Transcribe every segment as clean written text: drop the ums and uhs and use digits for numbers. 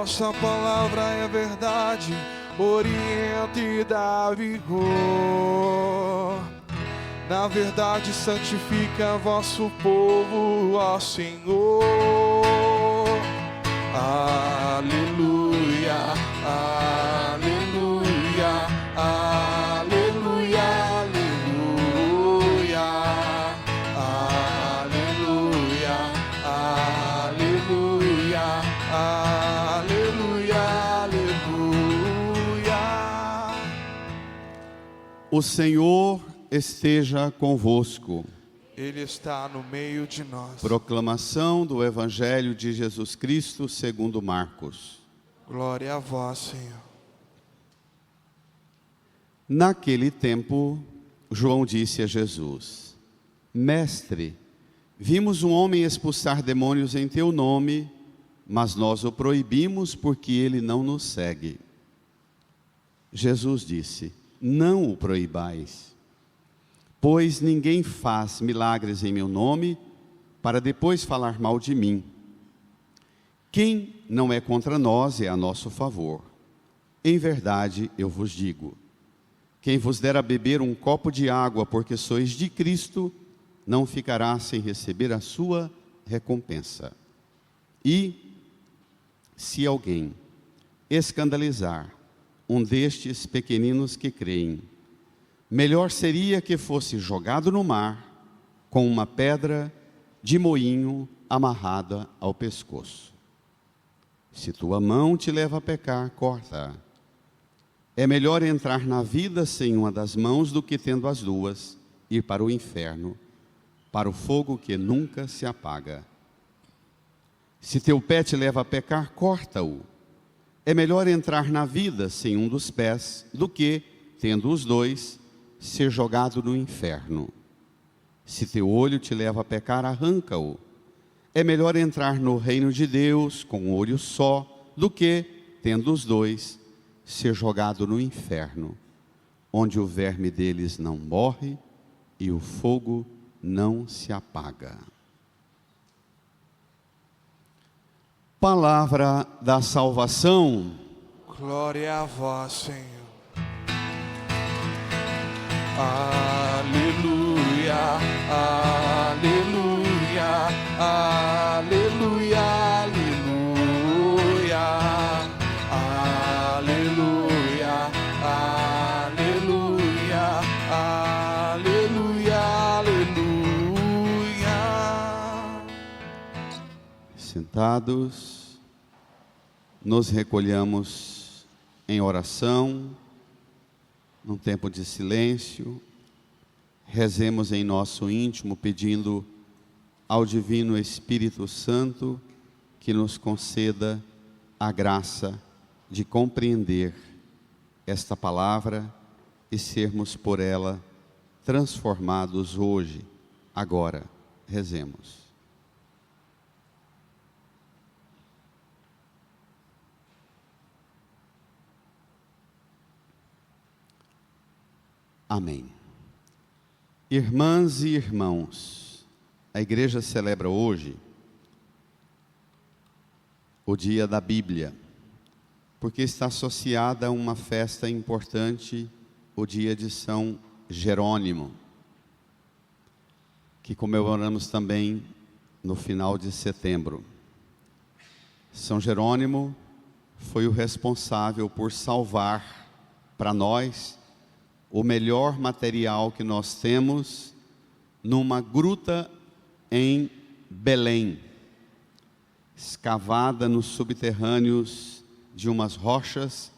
Vossa palavra é verdade, orienta e dá vigor. Na verdade santifica vosso povo, ó Senhor. Aleluia, aleluia, aleluia, aleluia, aleluia, aleluia, aleluia, aleluia. O Senhor esteja convosco. Ele está no meio de nós. Proclamação do Evangelho de Jesus Cristo segundo Marcos. Glória a vós, Senhor. Naquele tempo, João disse a Jesus: Mestre, vimos um homem expulsar demônios em teu nome, mas nós o proibimos porque ele não nos segue. Jesus disse: Não o proibais, pois ninguém faz milagres em meu nome para depois falar mal de mim. Quem não é contra nós é a nosso favor. Em verdade, eu vos digo, quem vos der a beber um copo de água porque sois de Cristo, não ficará sem receber a sua recompensa. E, se alguém escandalizar um destes pequeninos que creem, melhor seria que fosse jogado no mar com uma pedra de moinho amarrada ao pescoço. Se tua mão te leva a pecar, corta-a. É melhor entrar na vida sem uma das mãos do que, tendo as duas, ir para o inferno, para o fogo que nunca se apaga. Se teu pé te leva a pecar, corta-o. É melhor entrar na vida sem um dos pés do que, tendo os dois, ser jogado no inferno. Se teu olho te leva a pecar, arranca-o. É melhor entrar no reino de Deus com um olho só, do que, tendo os dois, ser jogado no inferno, onde o verme deles não morre e o fogo não se apaga. Palavra da salvação. Glória a vós, Senhor. Aleluia, aleluia, aleluia, aleluia, aleluia, aleluia, aleluia, aleluia. Sentados, nos recolhamos em oração, num tempo de silêncio. Rezemos em nosso íntimo, pedindo ao Divino Espírito Santo que nos conceda a graça de compreender esta palavra e sermos por ela transformados hoje, agora. Rezemos. Amém. Irmãs e irmãos, a igreja celebra hoje o dia da Bíblia, porque está associada a uma festa importante, o dia de São Jerônimo, que comemoramos também no final de setembro. São Jerônimo foi o responsável por salvar para nós o melhor material que nós temos numa gruta em Belém, escavada nos subterrâneos de umas rochas.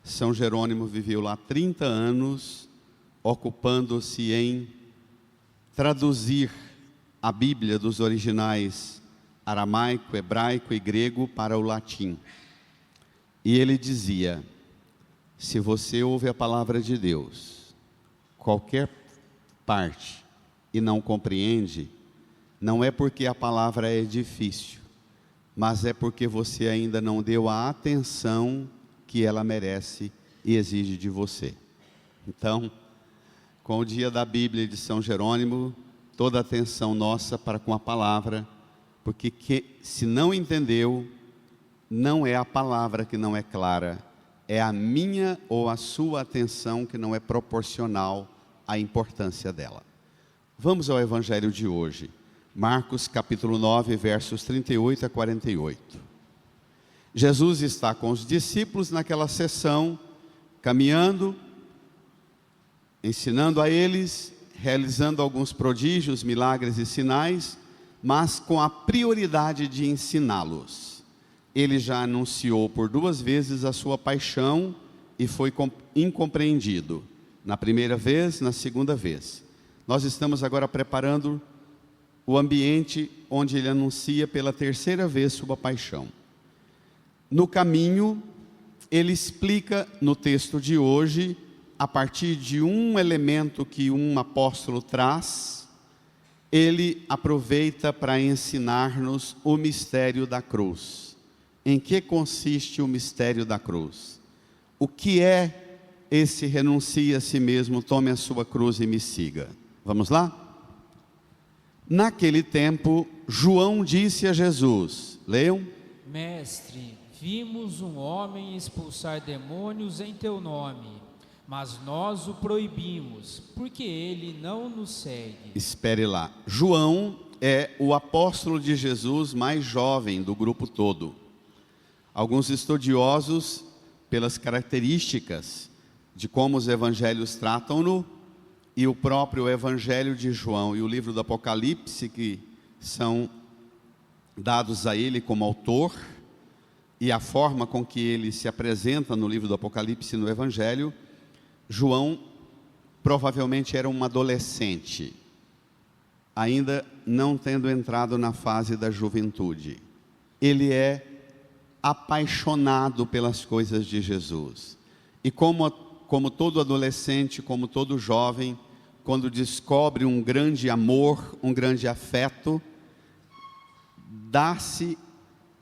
São Jerônimo viveu lá 30 anos, ocupando-se em traduzir a Bíblia dos originais aramaico, hebraico e grego para o latim. E ele dizia: se você ouve a palavra de Deus, qualquer parte, e não compreende, não é porque a palavra é difícil, mas é porque você ainda não deu a atenção que ela merece e exige de você. Então, com o dia da Bíblia de São Jerônimo, toda a atenção nossa para com a palavra, porque se não entendeu, não é a palavra que não é clara, é a minha ou a sua atenção que não é proporcional à importância dela. Vamos ao evangelho de hoje, Marcos capítulo 9, versos 38 a 48. Jesus está com os discípulos naquela sessão, caminhando, ensinando a eles, realizando alguns prodígios, milagres e sinais, mas com a prioridade de ensiná-los. Ele já anunciou por 2 vezes a sua paixão e foi incompreendido. Na primeira vez, na segunda vez. Nós estamos agora preparando o ambiente onde ele anuncia pela 3ª vez sua paixão. No caminho, ele explica no texto de hoje, a partir de um elemento que um apóstolo traz, ele aproveita para ensinar-nos o mistério da cruz. Em que consiste o mistério da cruz? O que é esse renuncie a si mesmo, tome a sua cruz e me siga? Vamos lá? Naquele tempo, João disse a Jesus, leiam. Mestre, vimos um homem expulsar demônios em teu nome, mas nós o proibimos, porque ele não nos segue. Espere lá. João é o apóstolo de Jesus mais jovem do grupo todo. Alguns estudiosos, pelas características de como os evangelhos tratam-no, e o próprio evangelho de João e o livro do Apocalipse, que são dados a ele como autor, e a forma com que ele se apresenta no livro do Apocalipse e no evangelho, João provavelmente era um adolescente, ainda não tendo entrado na fase da juventude. Ele é apaixonado pelas coisas de Jesus. E como todo adolescente, como todo jovem, quando descobre um grande amor, um grande afeto, dá-se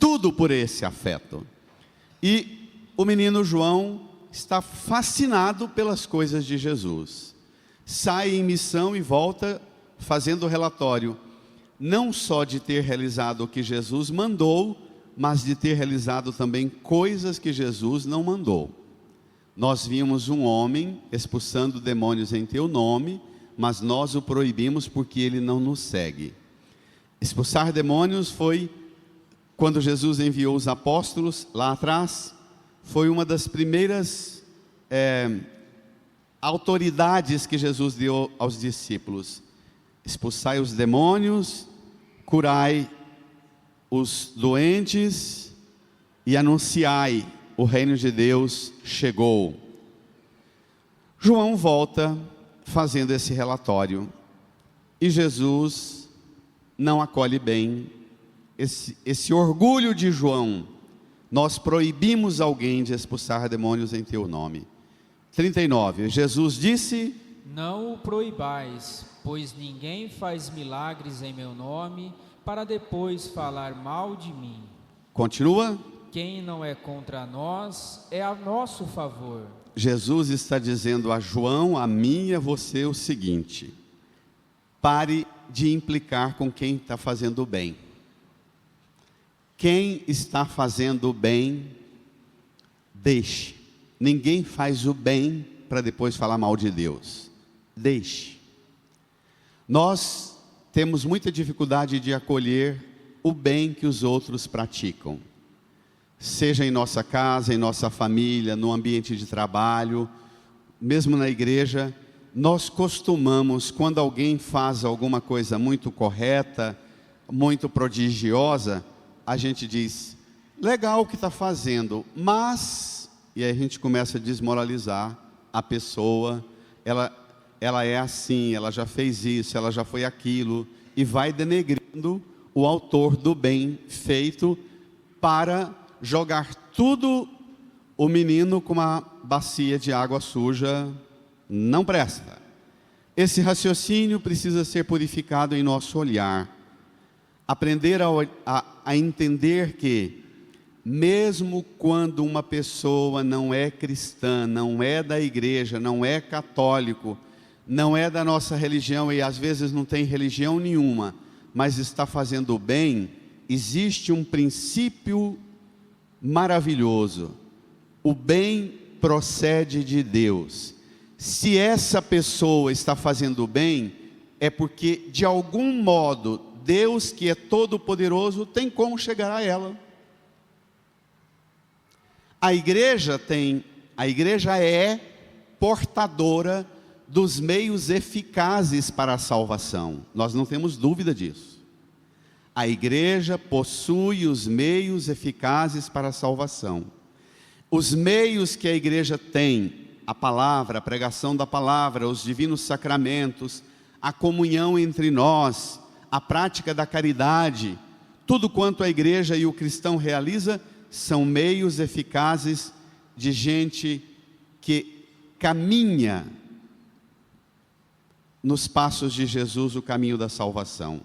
tudo por esse afeto. E o menino João está fascinado pelas coisas de Jesus. Sai em missão e volta fazendo relatório, não só de ter realizado o que Jesus mandou, mas de ter realizado também coisas que Jesus não mandou. Nós vimos um homem expulsando demônios em teu nome, mas nós o proibimos porque ele não nos segue. Expulsar demônios foi quando Jesus enviou os apóstolos lá atrás. Foi uma das primeiras autoridades que Jesus deu aos discípulos. Expulsai os demônios, curai os doentes e anunciai, o reino de Deus chegou. João volta fazendo esse relatório e Jesus não acolhe bem esse orgulho de João. Nós proibimos alguém de expulsar demônios em teu nome. 39, Jesus disse: não o proibais, pois ninguém faz milagres em meu nome, para depois falar mal de mim. Continua. Quem não é contra nós, é a nosso favor. Jesus está dizendo a João, a mim e a você o seguinte: pare de implicar com quem está fazendo o bem. Quem está fazendo o bem, deixe. Ninguém faz o bem para depois falar mal de Deus. Deixe. Nós temos muita dificuldade de acolher o bem que os outros praticam. Seja em nossa casa, em nossa família, no ambiente de trabalho, mesmo na igreja, nós costumamos, quando alguém faz alguma coisa muito correta, muito prodigiosa, a gente diz, legal o que está fazendo, mas, e aí a gente começa a desmoralizar a pessoa, ela é assim, ela já fez isso, ela já foi aquilo, e vai denegrindo o autor do bem feito para jogar tudo o menino com uma bacia de água suja. Não presta. Esse raciocínio precisa ser purificado em nosso olhar. Aprender a entender que, mesmo quando uma pessoa não é cristã, não é da igreja, não é católico, não é da nossa religião e às vezes não tem religião nenhuma, mas está fazendo o bem, existe um princípio maravilhoso. O bem procede de Deus. Se essa pessoa está fazendo o bem, é porque de algum modo Deus, que é todo poderoso, tem como chegar a ela. A igreja é portadora dos meios eficazes para a salvação. Nós não temos dúvida disso. A igreja possui os meios eficazes para a salvação. Os meios que a igreja tem, a palavra, a pregação da palavra, os divinos sacramentos, a comunhão entre nós, a prática da caridade, tudo quanto a igreja e o cristão realiza, são meios eficazes de gente que caminha nos passos de Jesus, o caminho da salvação.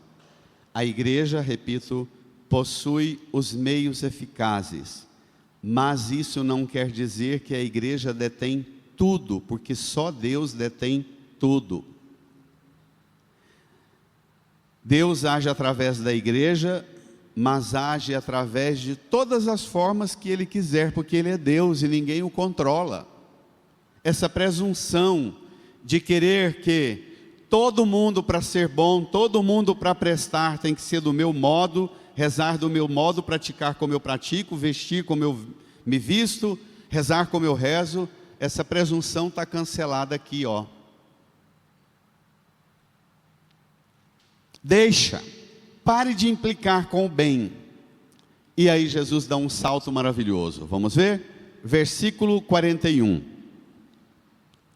A igreja, repito, possui os meios eficazes, mas isso não quer dizer que a igreja detém tudo, porque só Deus detém tudo. Deus age através da igreja, mas age através de todas as formas que Ele quiser, porque Ele é Deus e ninguém o controla. Essa presunção de querer que todo mundo para ser bom, todo mundo para prestar tem que ser do meu modo, rezar do meu modo, praticar como eu pratico, vestir como eu me visto, rezar como eu rezo, essa presunção está cancelada aqui, ó. Pare de implicar com o bem. E aí Jesus dá um salto maravilhoso. Vamos ver? Versículo 41.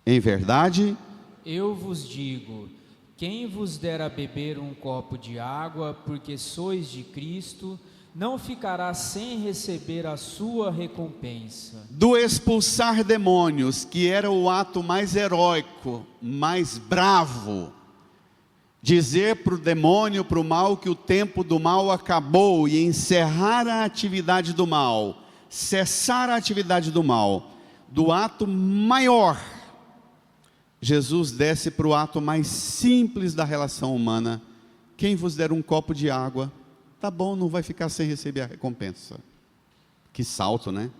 Em verdade, eu vos digo, quem vos der a beber um copo de água, porque sois de Cristo, não ficará sem receber a sua recompensa. Do expulsar demônios, que era o ato mais heróico, mais bravo, dizer para o demônio, para o mal, que o tempo do mal acabou e encerrar a atividade do mal, cessar a atividade do mal, do ato maior, Jesus desce para o ato mais simples da relação humana. Quem vos der um copo de água, tá bom, não vai ficar sem receber a recompensa. Que salto, né?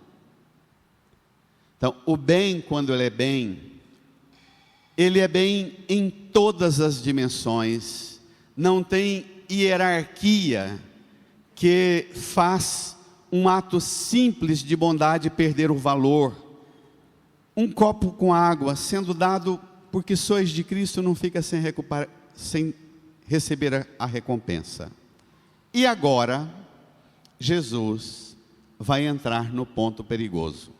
Então, o bem, quando ele é bem em todas as dimensões, não tem hierarquia que faz um ato simples de bondade perder o valor. Um copo com água sendo dado porque sois de Cristo, não fica sem receber a recompensa. E agora, Jesus vai entrar no ponto perigoso.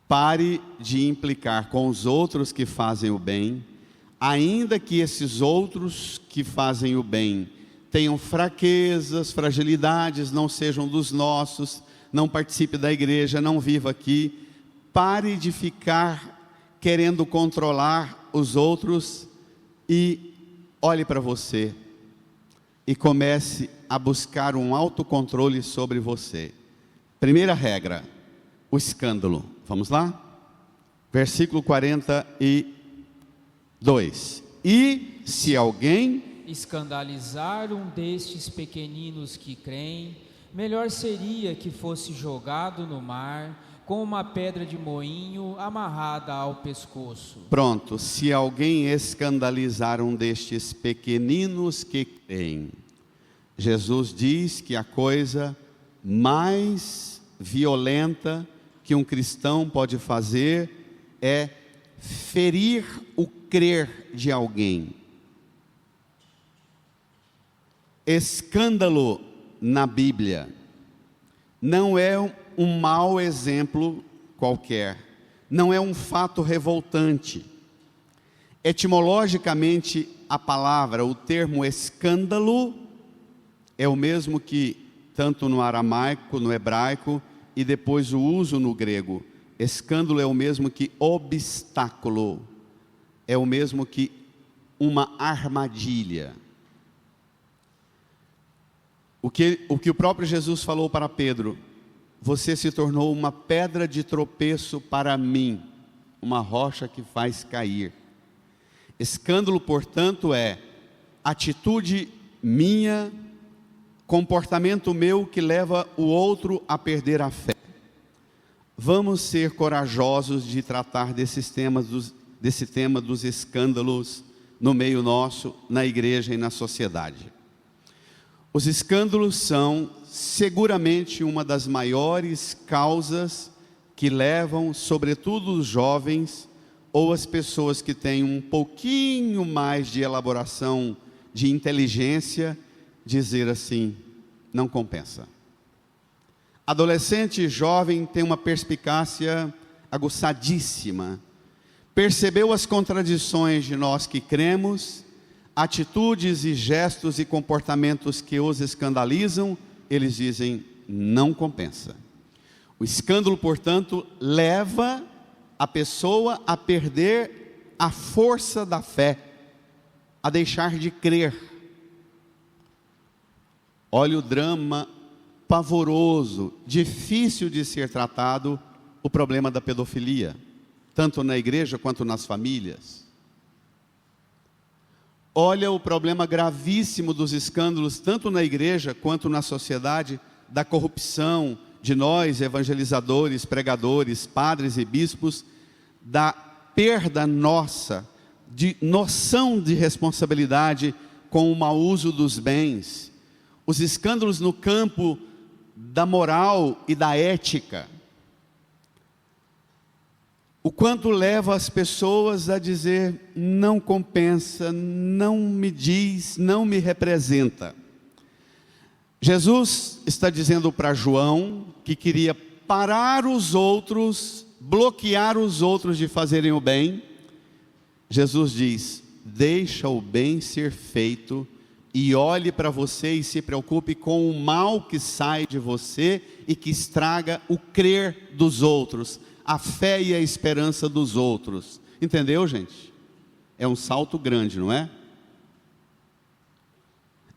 Pare de implicar com os outros que fazem o bem, ainda que esses outros que fazem o bem tenham fraquezas, fragilidades, não sejam dos nossos, não participe da igreja, não viva aqui. Pare de ficar querendo controlar os outros e olhe para você e comece a buscar um autocontrole sobre você. Primeira regra, o escândalo. Vamos lá? Versículo 42. E se alguém escandalizar um destes pequeninos que creem, melhor seria que fosse jogado no mar com uma pedra de moinho amarrada ao pescoço. Pronto, se alguém escandalizar um destes pequeninos que creem, Jesus diz que a coisa mais violenta que um cristão pode fazer é ferir o crer de alguém. Escândalo na Bíblia não é um mau exemplo qualquer, não é um fato revoltante. Etimologicamente, a palavra, o termo escândalo, é o mesmo que, tanto no aramaico, no hebraico, e depois o uso no grego. Escândalo é o mesmo que obstáculo, é o mesmo que uma armadilha. O que o próprio Jesus falou para Pedro: você se tornou uma pedra de tropeço para mim, uma rocha que faz cair. Escândalo, portanto, é atitude minha, comportamento meu que leva o outro a perder a fé. Vamos ser corajosos de tratar desse tema dos escândalos no meio nosso, na igreja e na sociedade. Os escândalos são seguramente uma das maiores causas que levam, sobretudo os jovens ou as pessoas que têm um pouquinho mais de elaboração, de inteligência, dizer assim: não compensa. Adolescente e jovem tem uma perspicácia aguçadíssima. Percebeu as contradições de nós que cremos, atitudes e gestos e comportamentos que os escandalizam, eles dizem: não compensa. O escândalo, portanto, leva a pessoa a perder a força da fé, a deixar de crer. Olha o drama pavoroso, difícil de ser tratado, o problema da pedofilia, tanto na igreja quanto nas famílias. Olha o problema gravíssimo dos escândalos, tanto na igreja quanto na sociedade, da corrupção de nós, evangelizadores, pregadores, padres e bispos, da perda nossa de noção de responsabilidade com o mau uso dos bens. Os escândalos no campo da moral e da ética. O quanto leva as pessoas a dizer: não compensa, não me diz, não me representa. Jesus está dizendo para João que queria parar os outros, bloquear os outros de fazerem o bem. Jesus diz: deixa o bem ser feito e olhe para você e se preocupe com o mal que sai de você e que estraga o crer dos outros, a fé e a esperança dos outros. Entendeu, gente? É um salto grande, não é?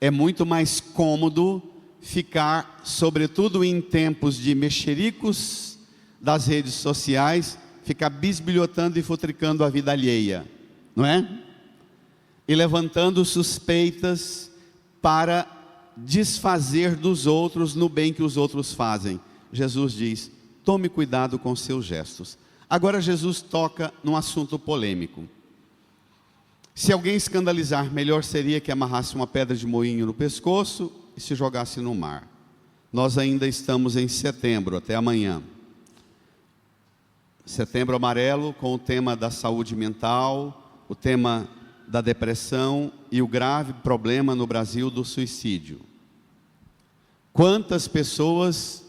É muito mais cômodo ficar, sobretudo em tempos de mexericos das redes sociais, ficar bisbilhotando e futricando a vida alheia, não é? E levantando suspeitas para desfazer dos outros no bem que os outros fazem. Jesus diz: tome cuidado com seus gestos. Agora Jesus toca num assunto polêmico. Se alguém escandalizar, melhor seria que amarrasse uma pedra de moinho no pescoço e se jogasse no mar. Nós ainda estamos em setembro, até amanhã. Setembro amarelo, com o tema da saúde mental, o tema da depressão e o grave problema no Brasil do suicídio. Quantas pessoas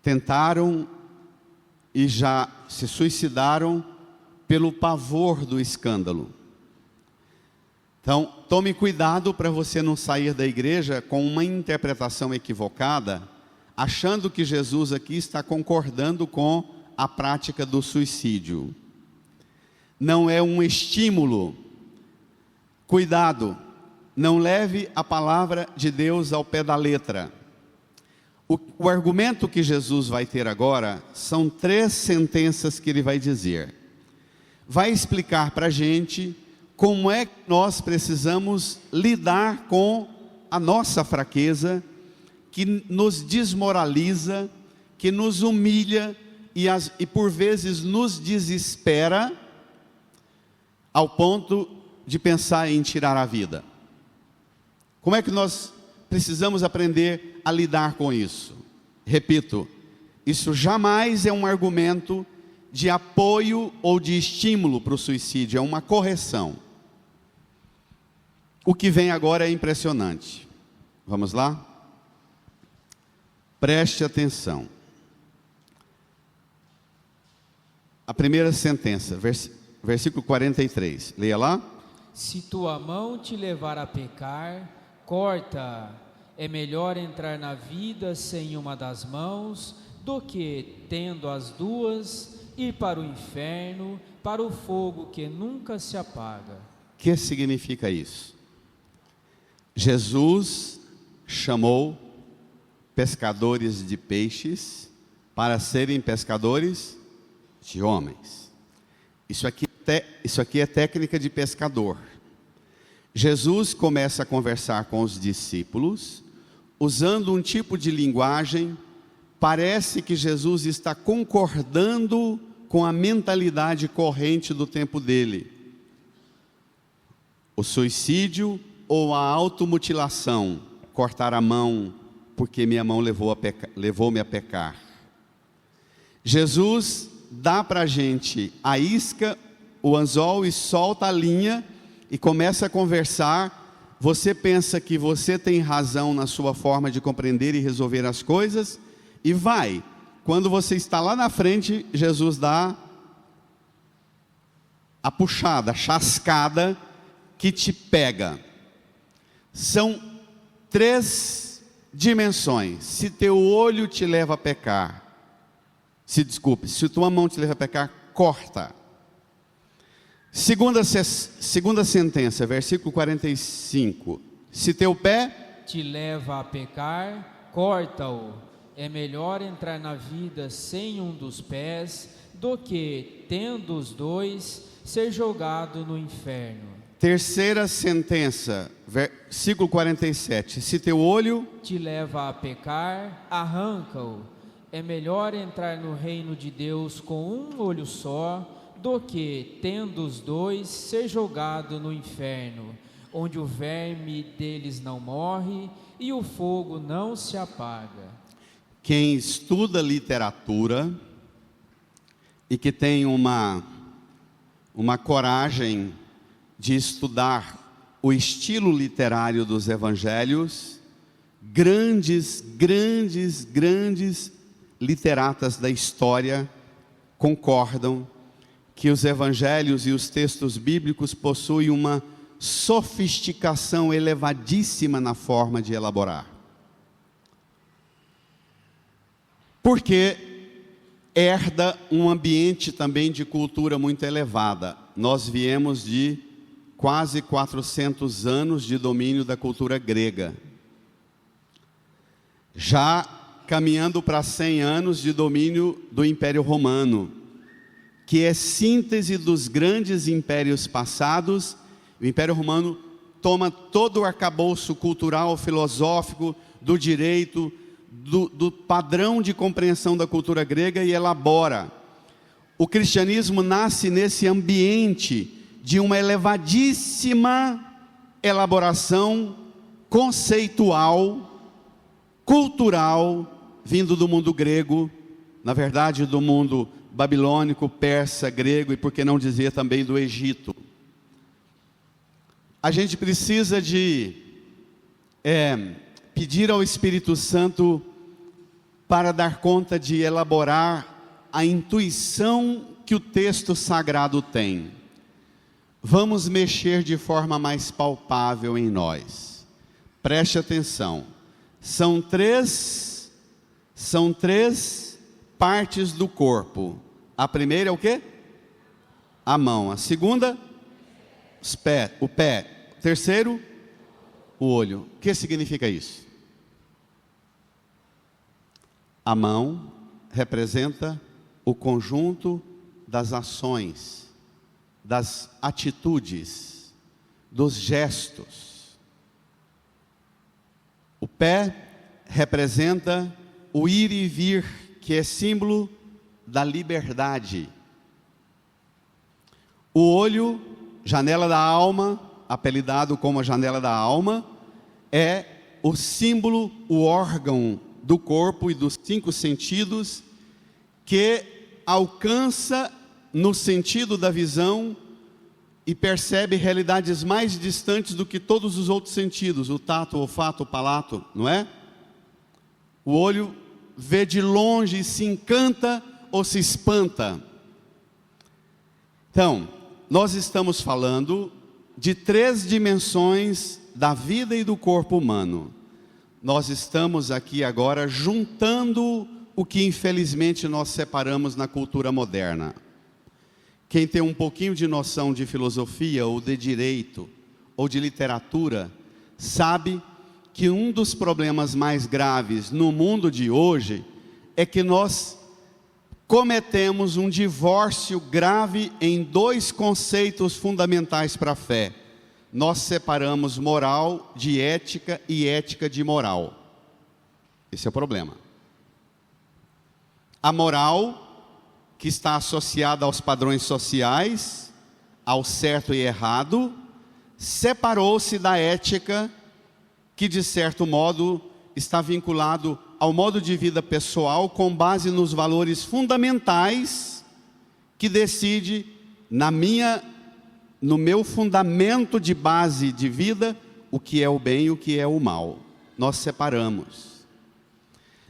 tentaram e já se suicidaram pelo pavor do escândalo? Então, tome cuidado para você não sair da igreja com uma interpretação equivocada, achando que Jesus aqui está concordando com a prática do suicídio. Não é um estímulo. Cuidado, não leve a palavra de Deus ao pé da letra. O argumento que Jesus vai ter agora são 3 sentenças que ele vai dizer. Vai explicar para a gente como é que nós precisamos lidar com a nossa fraqueza, que nos desmoraliza, que nos humilha e por vezes nos desespera, ao ponto de pensar em tirar a vida. Como é que nós precisamos aprender a lidar com isso? Repito, isso jamais é um argumento de apoio ou de estímulo para o suicídio, é uma correção. O que vem agora é impressionante. Vamos lá? Preste atenção. A primeira sentença, versículo 43, leia lá. Se tua mão te levar a pecar, corta. É melhor entrar na vida sem uma das mãos, do que, tendo as duas, ir para o inferno, para o fogo que nunca se apaga. O que significa isso? Jesus chamou pescadores de peixes para serem pescadores de homens. Isso aqui é técnica de pescador. Jesus começa a conversar com os discípulos, usando um tipo de linguagem, parece que Jesus está concordando com a mentalidade corrente do tempo dele. O suicídio ou a automutilação, cortar a mão, porque minha mão levou-me a pecar. Jesus dá para a gente a isca, o anzol e solta a linha e começa a conversar. Você pensa que você tem razão na sua forma de compreender e resolver as coisas, e vai. Quando você está lá na frente, Jesus dá a puxada, a chascada que te pega. São 3 dimensões. Se teu olho te leva a pecar, se tua mão te leva a pecar, corta. Segunda sentença, versículo 45. Se teu pé te leva a pecar, corta-o. É melhor entrar na vida sem um dos pés, do que, tendo os 2, ser jogado no inferno. Terceira sentença, versículo 47. Se teu olho te leva a pecar, arranca-o. É melhor entrar no reino de Deus com um olho só, do que, tendo os 2, ser jogado no inferno, onde o verme deles não morre e o fogo não se apaga. Quem estuda literatura e que tem uma coragem de estudar o estilo literário dos evangelhos, grandes literatas da história concordam que os evangelhos e os textos bíblicos possuem uma sofisticação elevadíssima na forma de elaborar. Porque herda um ambiente também de cultura muito elevada. Nós viemos de quase 400 anos de domínio da cultura grega, já caminhando para 100 anos de domínio do Império Romano, que é síntese dos grandes impérios passados. O Império Romano toma todo o arcabouço cultural, filosófico, do direito, do padrão de compreensão da cultura grega e elabora. O cristianismo nasce nesse ambiente de uma elevadíssima elaboração conceitual, cultural, vindo do mundo grego, na verdade do mundo babilônico, persa, grego e por que não dizer também do Egito. A gente precisa de pedir ao Espírito Santo para dar conta de elaborar a intuição que o texto sagrado tem. Vamos mexer de forma mais palpável em nós. Preste atenção. São três partes do corpo. A primeira é o quê? A mão. A segunda, o pé. O terceiro, o olho. O que significa isso? A mão representa o conjunto das ações, das atitudes, dos gestos. O pé representa o ir e vir, que é símbolo da liberdade. O olho, janela da alma, apelidado como a janela da alma, é o símbolo, o órgão do corpo e dos 5 sentidos, que alcança no sentido da visão e percebe realidades mais distantes do que todos os outros sentidos, o tato, o olfato, o palato, não é? O olho vê de longe e se encanta ou se espanta. Então, nós estamos falando de 3 dimensões da vida e do corpo humano. Nós estamos aqui agora juntando o que infelizmente nós separamos na cultura moderna. Quem tem um pouquinho de noção de filosofia ou de direito ou de literatura, sabe que um dos problemas mais graves no mundo de hoje é que nós cometemos um divórcio grave em 2 conceitos fundamentais para a fé. nós separamos moral de ética e ética de moral. Esse é o problema. A moral, que está associada aos padrões sociais, ao certo e errado, separou-se da ética, que de certo modo está vinculado ao modo de vida pessoal, com base nos valores fundamentais, que decide no meu fundamento de base de vida, o que é o bem e o que é o mal. Nós separamos.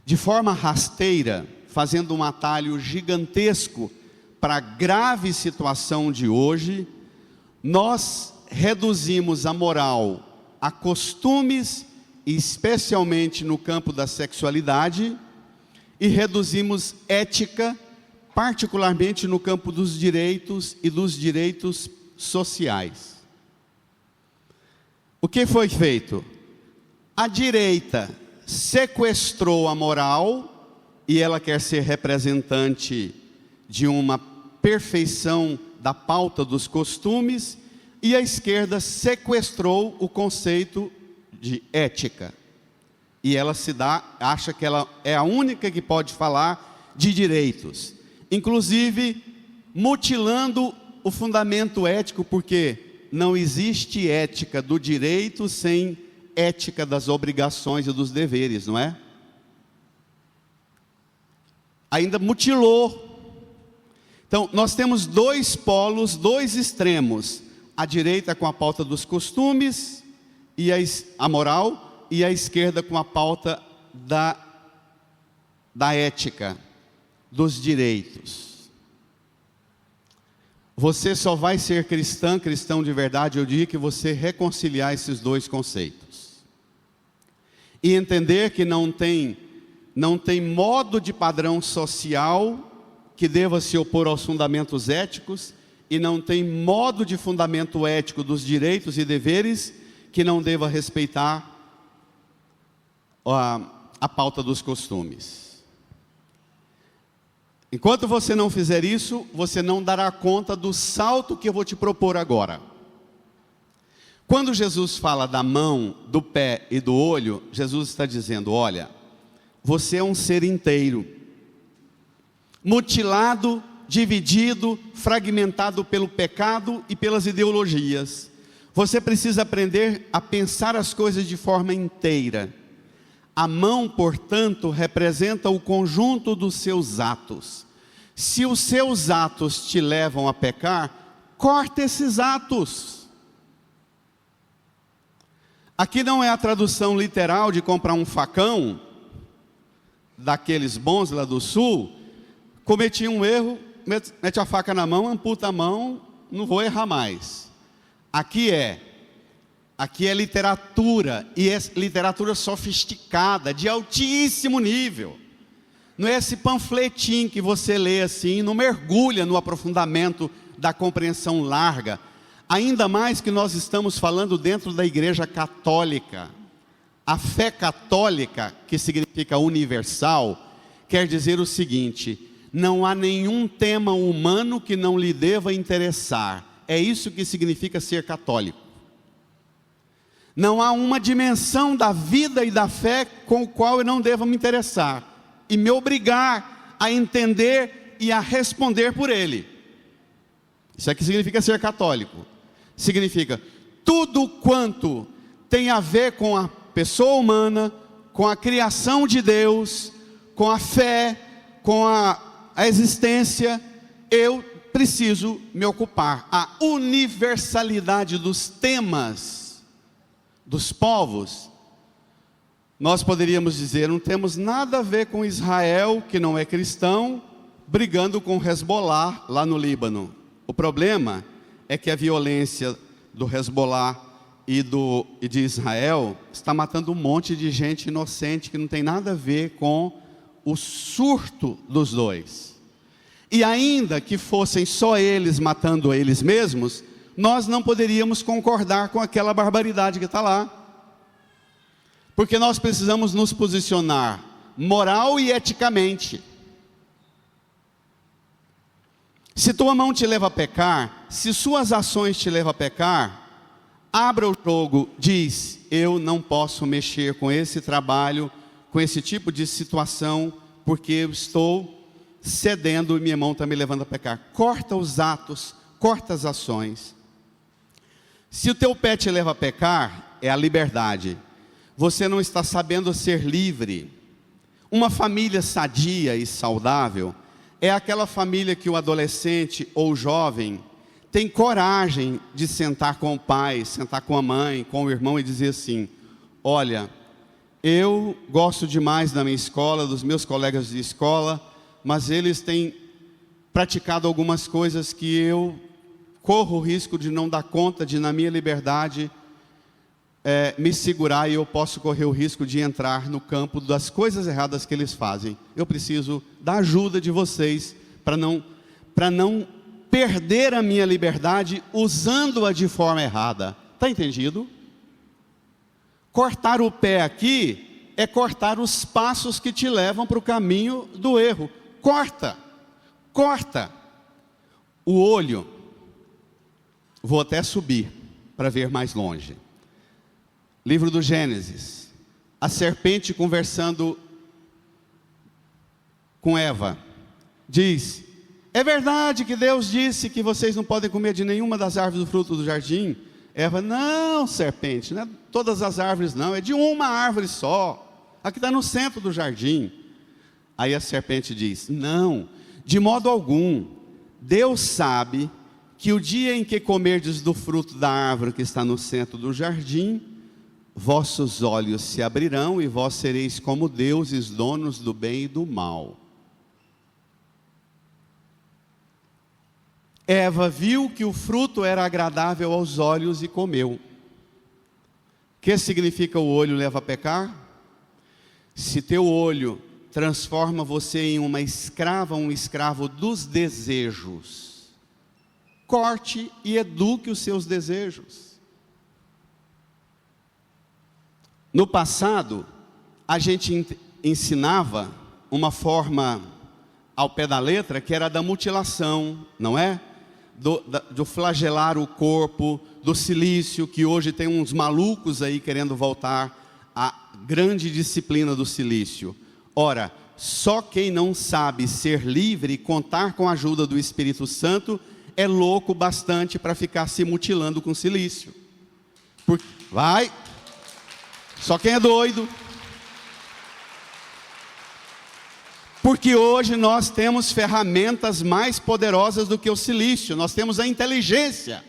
De forma rasteira, fazendo um atalho gigantesco para a grave situação de hoje, nós reduzimos a moral a costumes, especialmente no campo da sexualidade, e reduzimos ética, particularmente no campo dos direitos e dos direitos sociais. O que foi feito? A direita sequestrou a moral, e ela quer ser representante de uma perfeição da pauta dos costumes, e a esquerda sequestrou o conceito de ética. E ela acha que ela é a única que pode falar de direitos, inclusive mutilando o fundamento ético, porque não existe ética do direito sem ética das obrigações e dos deveres, não é? Ainda mutilou. Então, nós temos dois polos, dois extremos: a direita com a pauta dos costumes e a moral, e a esquerda com a pauta da ética, dos direitos. Você só vai ser cristão de verdade o dia que você reconciliar esses dois conceitos. E entender que não tem modo de padrão social que deva se opor aos fundamentos éticos, e não tem modo de fundamento ético dos direitos e deveres que não deva respeitar a pauta dos costumes. Enquanto você não fizer isso, você não dará conta do salto que eu vou te propor agora. Quando Jesus fala da mão, do pé e do olho, Jesus está dizendo: olha, você é um ser inteiro, mutilado, dividido, fragmentado pelo pecado e pelas ideologias. Você precisa aprender a pensar as coisas de forma inteira. A mão, portanto, representa o conjunto dos seus atos. Se os seus atos te levam a pecar, corta esses atos. Aqui não é a tradução literal de comprar um facão, daqueles bons lá do sul. Cometi um erro, mete a faca na mão, amputa a mão, não vou errar mais. Aqui é literatura, e é literatura sofisticada, de altíssimo nível. Não é esse panfletinho que você lê assim, não mergulha no aprofundamento da compreensão larga. Ainda mais que nós estamos falando dentro da Igreja Católica. A fé católica, que significa universal, quer dizer o seguinte: não há nenhum tema humano que não lhe deva interessar. É isso que significa ser católico. Não há uma dimensão da vida e da fé com a qual eu não deva me interessar e me obrigar a entender e a responder por ele. Isso é que significa ser católico. Significa tudo quanto tem a ver com a pessoa humana, com a criação de Deus, com a fé, com a existência, eu preciso me ocupar. A universalidade dos temas dos povos, nós poderíamos dizer, não temos nada a ver com Israel, que não é cristão, brigando com Hezbollah lá no Líbano. O problema é que a violência do Hezbollah e de Israel está matando um monte de gente inocente que não tem nada a ver com o surto dos dois. E ainda que fossem só eles matando eles mesmos, nós não poderíamos concordar com aquela barbaridade que está lá. Porque nós precisamos nos posicionar moral e eticamente. Se tua mão te leva a pecar, se suas ações te levam a pecar, abra o jogo, diz: eu não posso mexer com esse trabalho, com esse tipo de situação, porque eu estou cedendo e minha mão está me levando a pecar. Corta os atos, corta as ações. Se o teu pé te leva a pecar, é a liberdade. Você não está sabendo ser livre. Uma família sadia e saudável é aquela família que o adolescente ou o jovem tem coragem de sentar com o pai, sentar com a mãe, com o irmão e dizer assim: olha, eu gosto demais da minha escola, dos meus colegas de escola, mas eles têm praticado algumas coisas que eu corro o risco de não dar conta, de na minha liberdade me segurar, e eu posso correr o risco de entrar no campo das coisas erradas que eles fazem. Eu preciso da ajuda de vocês para não perder a minha liberdade usando-a de forma errada. Está entendido? Cortar o pé aqui é cortar os passos que te levam para o caminho do erro. Corta, corta. O olho, vou até subir para ver mais longe. Livro do Gênesis, a serpente conversando com Eva, diz: é verdade que Deus disse que vocês não podem comer de nenhuma das árvores do fruto do jardim? Eva: não, serpente, não é todas as árvores não, é de uma árvore só, a que está no centro do jardim. Aí a serpente diz: não, de modo algum, Deus sabe que o dia em que comerdes do fruto da árvore que está no centro do jardim, vossos olhos se abrirão e vós sereis como deuses, donos do bem e do mal. Eva viu que o fruto era agradável aos olhos e comeu. O que significa o olho leva a pecar? Se teu olho transforma você em uma escrava, um escravo dos desejos, corte e eduque os seus desejos. No passado, a gente ensinava uma forma ao pé da letra, que era da mutilação, não é? Do flagelar o corpo, do cilício, que hoje tem uns malucos aí querendo voltar à grande disciplina do cilício. Ora, só quem não sabe ser livre e contar com a ajuda do Espírito Santo é louco bastante para ficar se mutilando com cilício. Vai! Só quem é doido. Porque hoje nós temos ferramentas mais poderosas do que o silício. Nós temos a inteligência,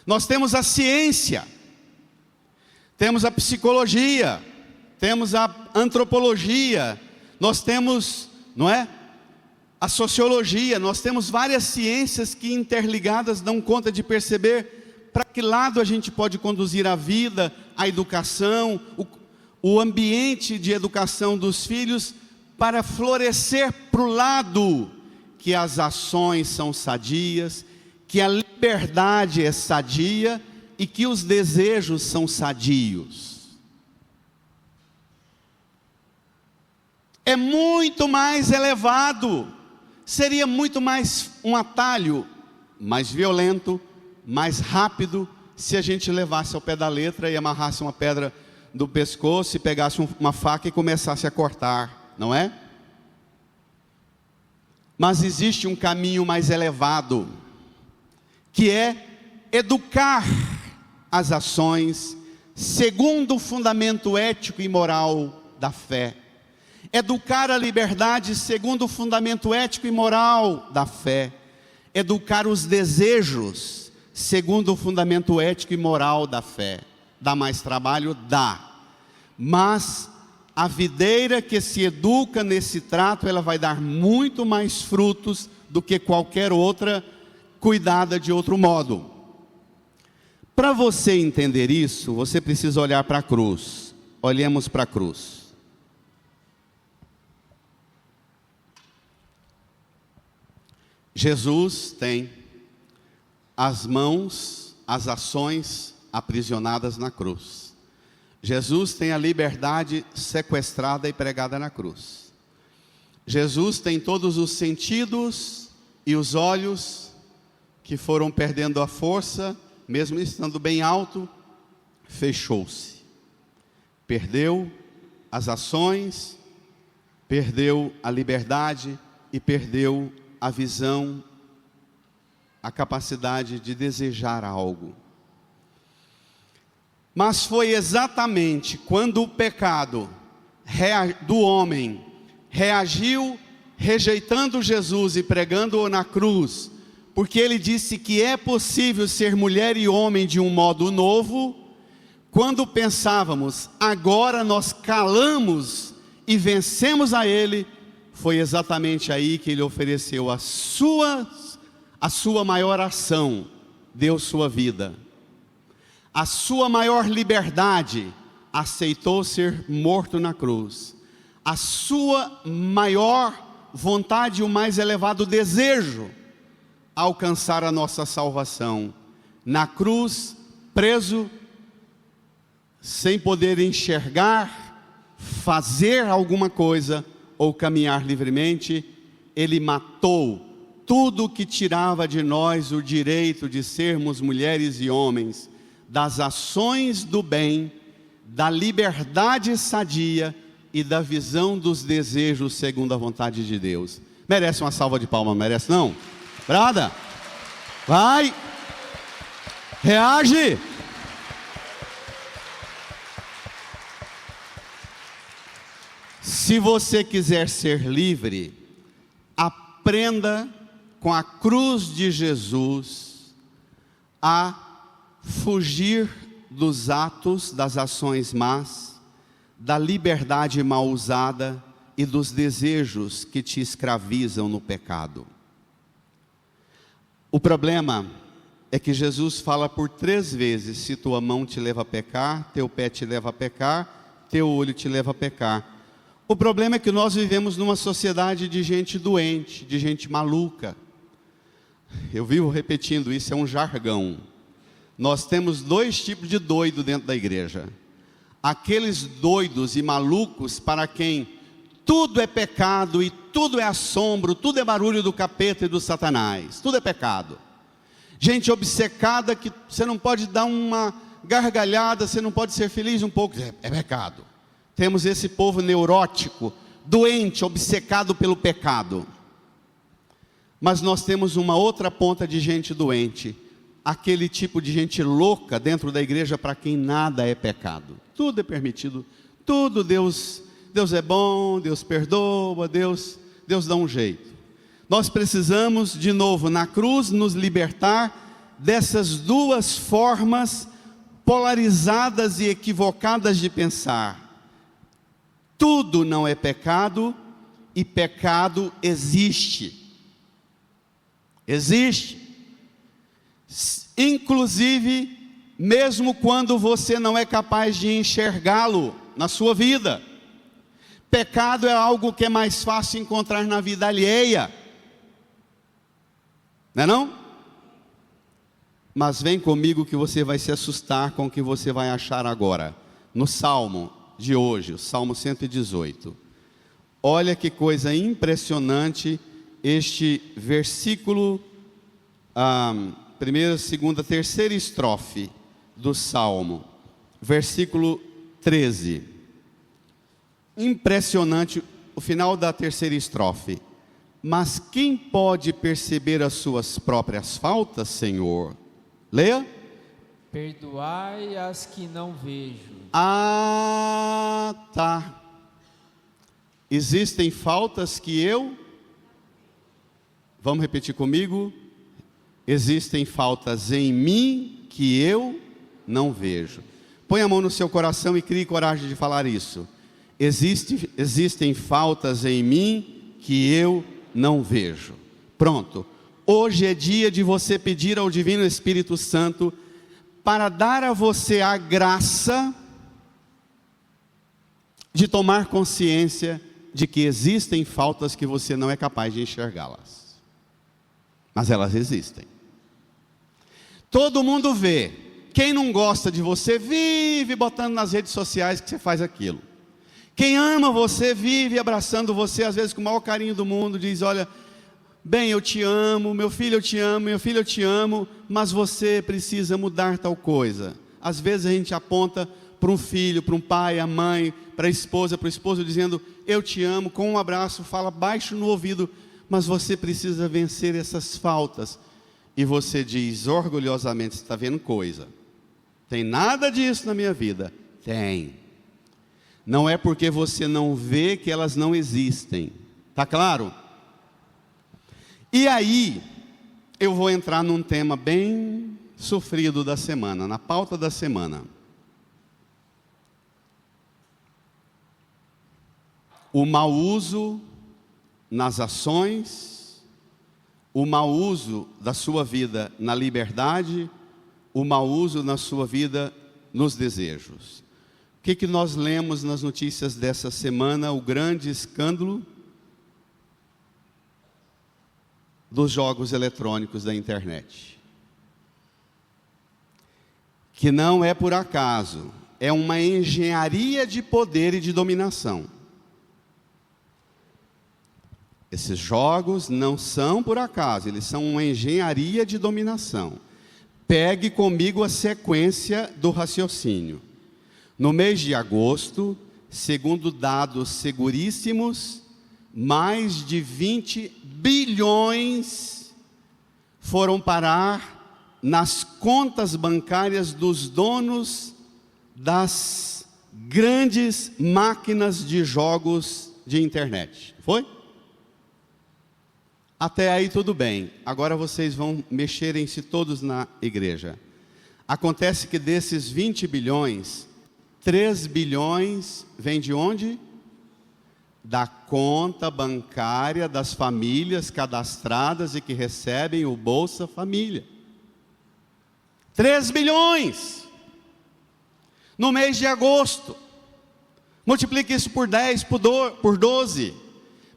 nós temos a ciência, temos a psicologia, temos a antropologia, nós temos, não é? A sociologia, nós temos várias ciências que interligadas dão conta de perceber para que lado a gente pode conduzir a vida, a educação, o ambiente de educação dos filhos, para florescer para o lado que as ações são sadias, que a liberdade é sadia e que os desejos são sadios. É muito mais elevado, seria muito mais um atalho, mais violento, mais rápido, se a gente levasse ao pé da letra e amarrasse uma pedra do pescoço e pegasse uma faca e começasse a cortar. Não é? Mas existe um caminho mais elevado, que é educar as ações segundo o fundamento ético e moral da fé. Educar a liberdade segundo o fundamento ético e moral da fé. Educar os desejos segundo o fundamento ético e moral da fé. Dá mais trabalho? Dá. Mas a videira que se educa nesse trato, ela vai dar muito mais frutos do que qualquer outra cuidada de outro modo. Para você entender isso, você precisa olhar para a cruz. Olhemos para a cruz. Jesus tem as mãos, as ações aprisionadas na cruz. Jesus tem a liberdade sequestrada e pregada na cruz. Jesus tem todos os sentidos e os olhos que foram perdendo a força, mesmo estando bem alto, fechou-se. Perdeu as ações, perdeu a liberdade e perdeu a visão, a capacidade de desejar algo. Mas foi exatamente quando o pecado do homem reagiu, rejeitando Jesus e pregando-o na cruz, porque ele disse que é possível ser mulher e homem de um modo novo. Quando pensávamos, agora nós calamos e vencemos a ele, foi exatamente aí que ele ofereceu a sua maior ação, deu sua vida. A sua maior liberdade, aceitou ser morto na cruz. A sua maior vontade, o mais elevado desejo, alcançar a nossa salvação. Na cruz, preso, sem poder enxergar, fazer alguma coisa ou caminhar livremente, ele matou tudo que tirava de nós o direito de sermos mulheres e homens, das ações do bem, da liberdade sadia e da visão dos desejos segundo a vontade de Deus. Merece uma salva de palmas, merece não? Brada, vai, reage. Se você quiser ser livre, aprenda com a cruz de Jesus a fugir dos atos, das ações más, da liberdade mal usada e dos desejos que te escravizam no pecado. O problema é que Jesus fala por 3 vezes: se tua mão te leva a pecar, teu pé te leva a pecar, teu olho te leva a pecar. O problema é que nós vivemos numa sociedade de gente doente, de gente maluca. Eu vivo repetindo isso, é um jargão. Nós temos 2 tipos de doido dentro da igreja. Aqueles doidos e malucos para quem tudo é pecado e tudo é assombro, tudo é barulho do capeta e do Satanás, tudo é pecado. Gente obcecada que você não pode dar uma gargalhada, você não pode ser feliz um pouco, é pecado. Temos esse povo neurótico, doente, obcecado pelo pecado. Mas nós temos uma outra ponta de gente doente, aquele tipo de gente louca dentro da igreja para quem nada é pecado. Tudo é permitido, tudo Deus é bom, Deus perdoa, Deus dá um jeito. Nós precisamos, de novo, na cruz, nos libertar dessas 2 formas polarizadas e equivocadas de pensar. Tudo não é pecado e pecado existe. Existe. Inclusive, mesmo quando você não é capaz de enxergá-lo na sua vida. Pecado é algo que é mais fácil encontrar na vida alheia. Não é não? Mas vem comigo que você vai se assustar com o que você vai achar agora. No Salmo de hoje, o Salmo 118. Olha que coisa impressionante este versículo, primeira, segunda, terceira estrofe do Salmo, versículo 13. Impressionante o final da terceira estrofe. Mas quem pode perceber as suas próprias faltas, Senhor? Leia. Perdoai as que não vejo. Ah, tá. Existem faltas que eu... Vamos repetir comigo? Existem faltas em mim que eu não vejo. Põe a mão no seu coração e crie coragem de falar isso. Existem faltas em mim que eu não vejo. Pronto. Hoje é dia de você pedir ao Divino Espírito Santo para dar a você a graça de tomar consciência de que existem faltas que você não é capaz de enxergá-las. Mas elas existem. Todo mundo vê. Quem não gosta de você vive botando nas redes sociais que você faz aquilo. Quem ama você vive abraçando você, às vezes com o maior carinho do mundo, diz: olha, bem, eu te amo, meu filho, eu te amo, meu filho, eu te amo, mas você precisa mudar tal coisa. Às vezes a gente aponta para um filho, para um pai, a mãe, para a esposa, para o esposo, dizendo, eu te amo, com um abraço, fala baixo no ouvido, mas você precisa vencer essas faltas. E você diz orgulhosamente, você está vendo coisa. Tem nada disso na minha vida? Tem. Não é porque você não vê que elas não existem. Está claro? E aí, eu vou entrar num tema bem sofrido da semana, na pauta da semana. O mau uso nas ações, o mau uso da sua vida na liberdade, o mau uso na sua vida nos desejos. O que nós lemos nas notícias dessa semana? O grande escândalo dos jogos eletrônicos da internet. Que não é por acaso, é uma engenharia de poder e de dominação. Esses jogos não são por acaso, eles são uma engenharia de dominação. Pegue comigo a sequência do raciocínio. No mês de agosto, segundo dados seguríssimos, mais de 20 bilhões foram parar nas contas bancárias dos donos das grandes máquinas de jogos de internet. Foi? Até aí tudo bem. Agora vocês vão mexerem-se todos na igreja. Acontece que desses 20 bilhões, 3 bilhões vem de onde? Da conta bancária das famílias cadastradas e que recebem o Bolsa Família. 3 bilhões! No mês de agosto. Multiplique isso por 10, por 12.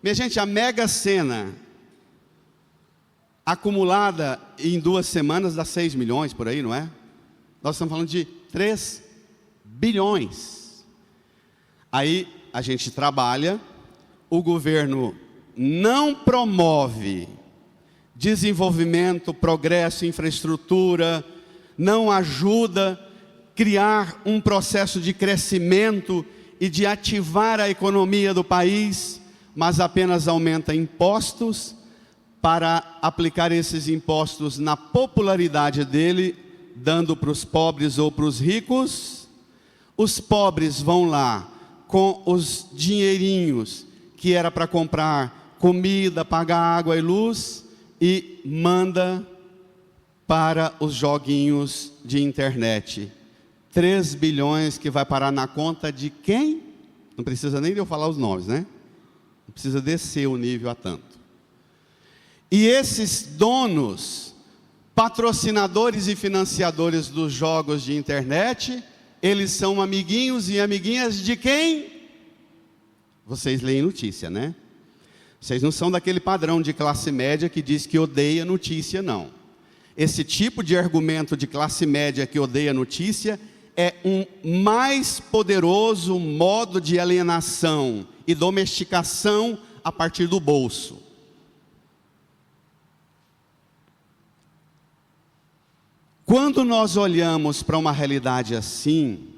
Minha gente, a Mega Sena acumulada em 2 semanas dá 6 milhões por aí, não é? Nós estamos falando de 3 bilhões. Aí a gente trabalha, o governo não promove desenvolvimento, progresso, infraestrutura, não ajuda a criar um processo de crescimento e de ativar a economia do país, mas apenas aumenta impostos para aplicar esses impostos na popularidade dele, dando para os pobres ou para os ricos. Os pobres vão lá com os dinheirinhos que era para comprar comida, pagar água e luz, e manda para os joguinhos de internet. 3 bilhões que vai parar na conta de quem? Não precisa nem de eu falar os nomes, né? Não precisa descer o nível a tanto. E esses donos, patrocinadores e financiadores dos jogos de internet, eles são amiguinhos e amiguinhas de quem? Vocês leem notícia, né? Vocês não são daquele padrão de classe média que diz que odeia notícia, não. Esse tipo de argumento de classe média que odeia notícia é um mais poderoso modo de alienação e domesticação a partir do bolso. Quando nós olhamos para uma realidade assim,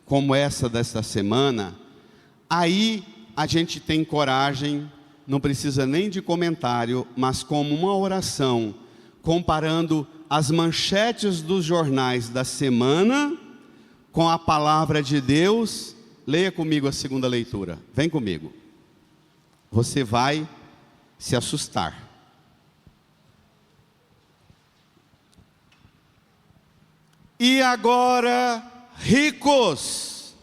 como essa desta semana, aí a gente tem coragem, não precisa nem de comentário, mas como uma oração, comparando as manchetes dos jornais da semana com a palavra de Deus. Leia comigo a segunda leitura, vem comigo. Você vai se assustar. E agora, ricos,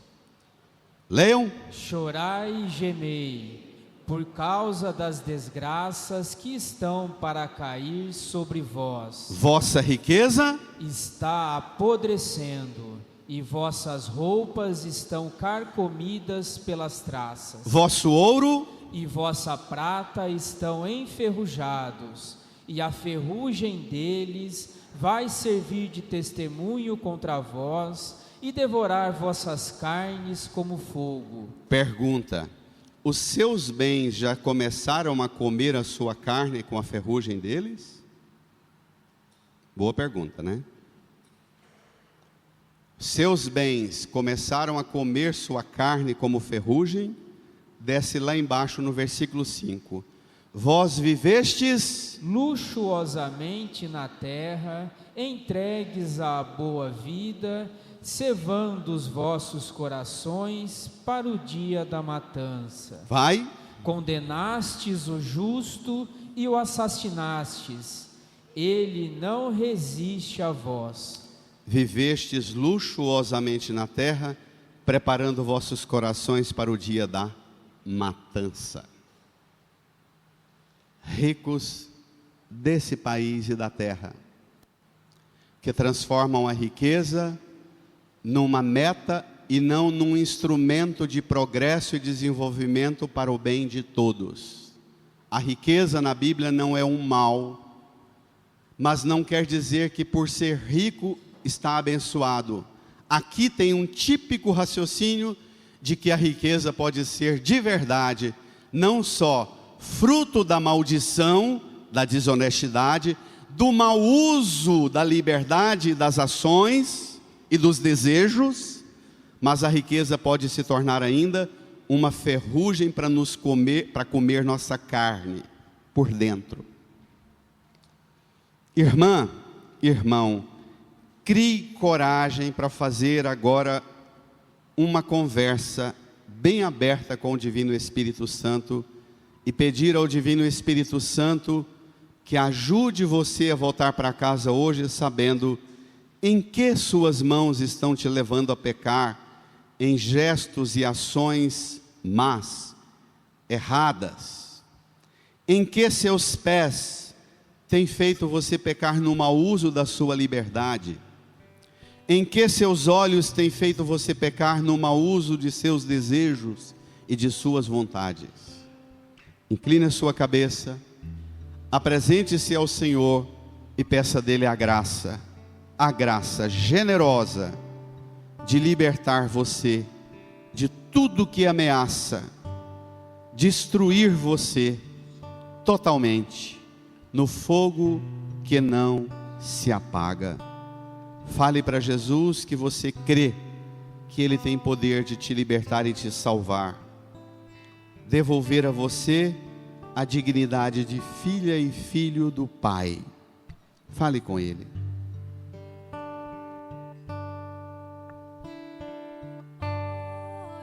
leiam. Chorai e gemei, por causa das desgraças que estão para cair sobre vós. Vossa riqueza está apodrecendo, e vossas roupas estão carcomidas pelas traças. Vosso ouro e vossa prata estão enferrujados, e a ferrugem deles vai servir de testemunho contra vós e devorar vossas carnes como fogo. Pergunta: os seus bens já começaram a comer a sua carne com a ferrugem deles? Boa pergunta, né? Seus bens começaram a comer sua carne como ferrugem? Desce lá embaixo no versículo 5. Vós vivestes luxuosamente na terra, entregues à boa vida, cevando os vossos corações para o dia da matança. Vai. Condenastes o justo e o assassinastes. Ele não resiste a vós. Vivestes luxuosamente na terra, preparando vossos corações para o dia da matança. Ricos desse país e da terra, que transformam a riqueza numa meta e não num instrumento de progresso e desenvolvimento para o bem de todos. A riqueza na Bíblia não é um mal, mas não quer dizer que por ser rico está abençoado. Aqui tem um típico raciocínio de que a riqueza pode ser de verdade, não só fruto da maldição, da desonestidade, do mau uso da liberdade das ações e dos desejos, mas a riqueza pode se tornar ainda uma ferrugem para comer nossa carne por dentro. Irmã, irmão, crie coragem para fazer agora uma conversa bem aberta com o Divino Espírito Santo e pedir ao Divino Espírito Santo que ajude você a voltar para casa hoje sabendo em que suas mãos estão te levando a pecar, em gestos e ações más, erradas, em que seus pés têm feito você pecar no mau uso da sua liberdade, em que seus olhos têm feito você pecar no mau uso de seus desejos e de suas vontades. Incline a sua cabeça, apresente-se ao Senhor e peça dele a graça generosa de libertar você de tudo que ameaça destruir você totalmente no fogo que não se apaga. Fale para Jesus que você crê que Ele tem poder de te libertar e te salvar, devolver a você a dignidade de filha e filho do Pai. Fale com Ele.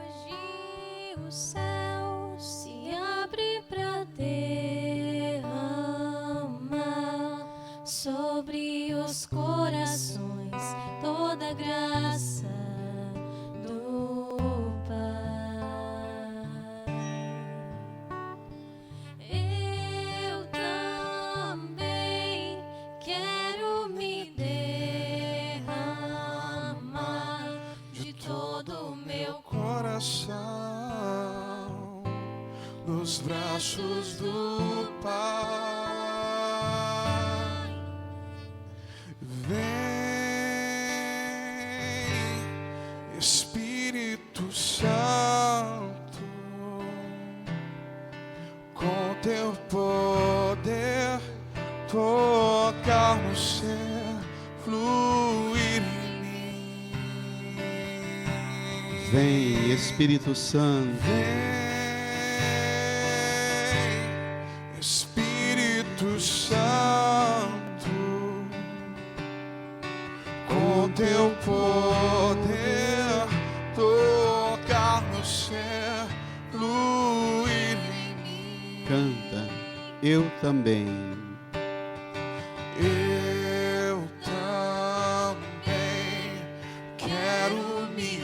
Hoje o céu se abre para derramar sobre os corações toda a graça do Pai. Eu também quero me derramar de todo o meu Coração nos braços do Pai. Vem, Espírito Santo, com teu poder tocar no ser, fluir em mim. Vem, Espírito Santo. Vem, Espírito Santo, com teu poder tocar no ser, fluir em mim. Canta, eu também. Eu também quero me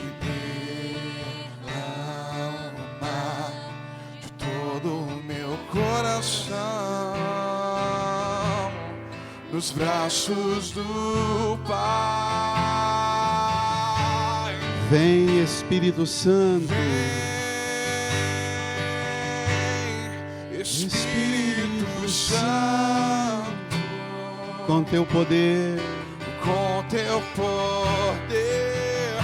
derramar de todo o meu coração nos braços do Pai. Vem, Espírito Santo. Vem, Espírito Santo, Com teu poder com teu poder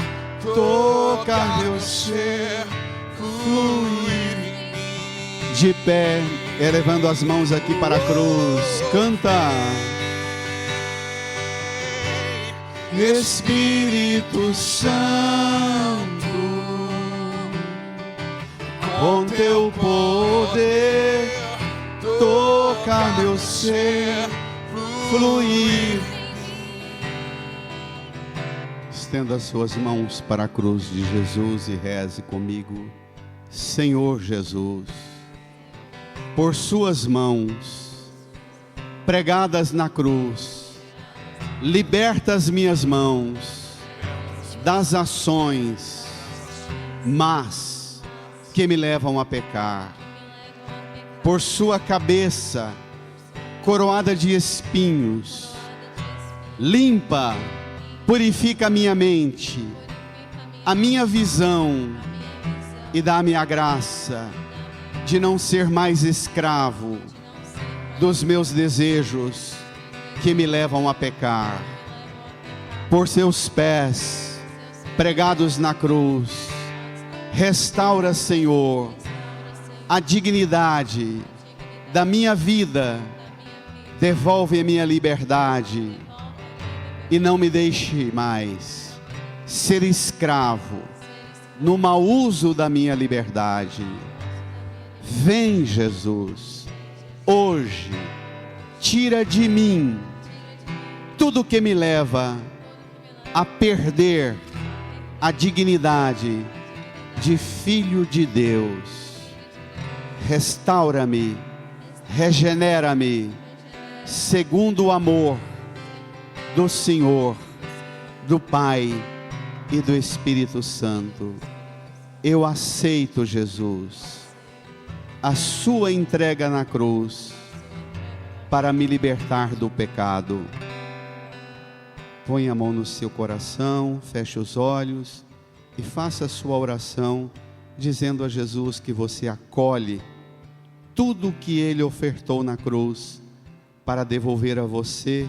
tocar tocar meu meu ser, fluir em mim. De pé, elevando as mãos aqui para a cruz. Canta. Espírito Santo, com teu poder, toca meu ser, fluir. Estenda as suas mãos para a cruz de Jesus e reze comigo. Senhor Jesus, por suas mãos pregadas na cruz, liberta as minhas mãos das ações más que me levam a pecar. Por sua cabeça coroada de espinhos, limpa, purifica a minha mente, a minha visão, e dá-me a graça de não ser mais escravo dos meus desejos que me levam a pecar. Por seus pés pregados na cruz, restaura, Senhor, a dignidade da minha vida, devolve a minha liberdade e não me deixe mais ser escravo no mau uso da minha liberdade. Vem, Jesus, hoje, tira de mim tudo que me leva a perder a dignidade de filho de Deus. Restaura-me, regenera-me, segundo o amor do Senhor, do Pai e do Espírito Santo. Eu aceito, Jesus, a sua entrega na cruz para me libertar do pecado. Põe a mão no seu coração, feche os olhos e faça a sua oração dizendo a Jesus que você acolhe tudo o que Ele ofertou na cruz para devolver a você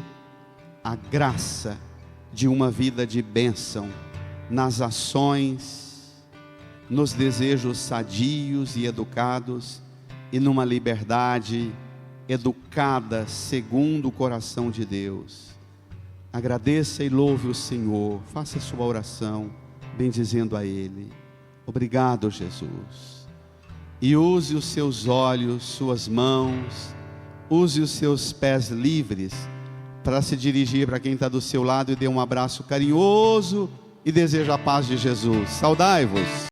a graça de uma vida de bênção nas ações, nos desejos sadios e educados e numa liberdade educada segundo o coração de Deus. Agradeça e louve o Senhor, faça a sua oração bendizendo a Ele. Obrigado, Jesus. E use os seus olhos, suas mãos, use os seus pés livres para se dirigir para quem está do seu lado e dê um abraço carinhoso e deseja a paz de Jesus. Saudai-vos.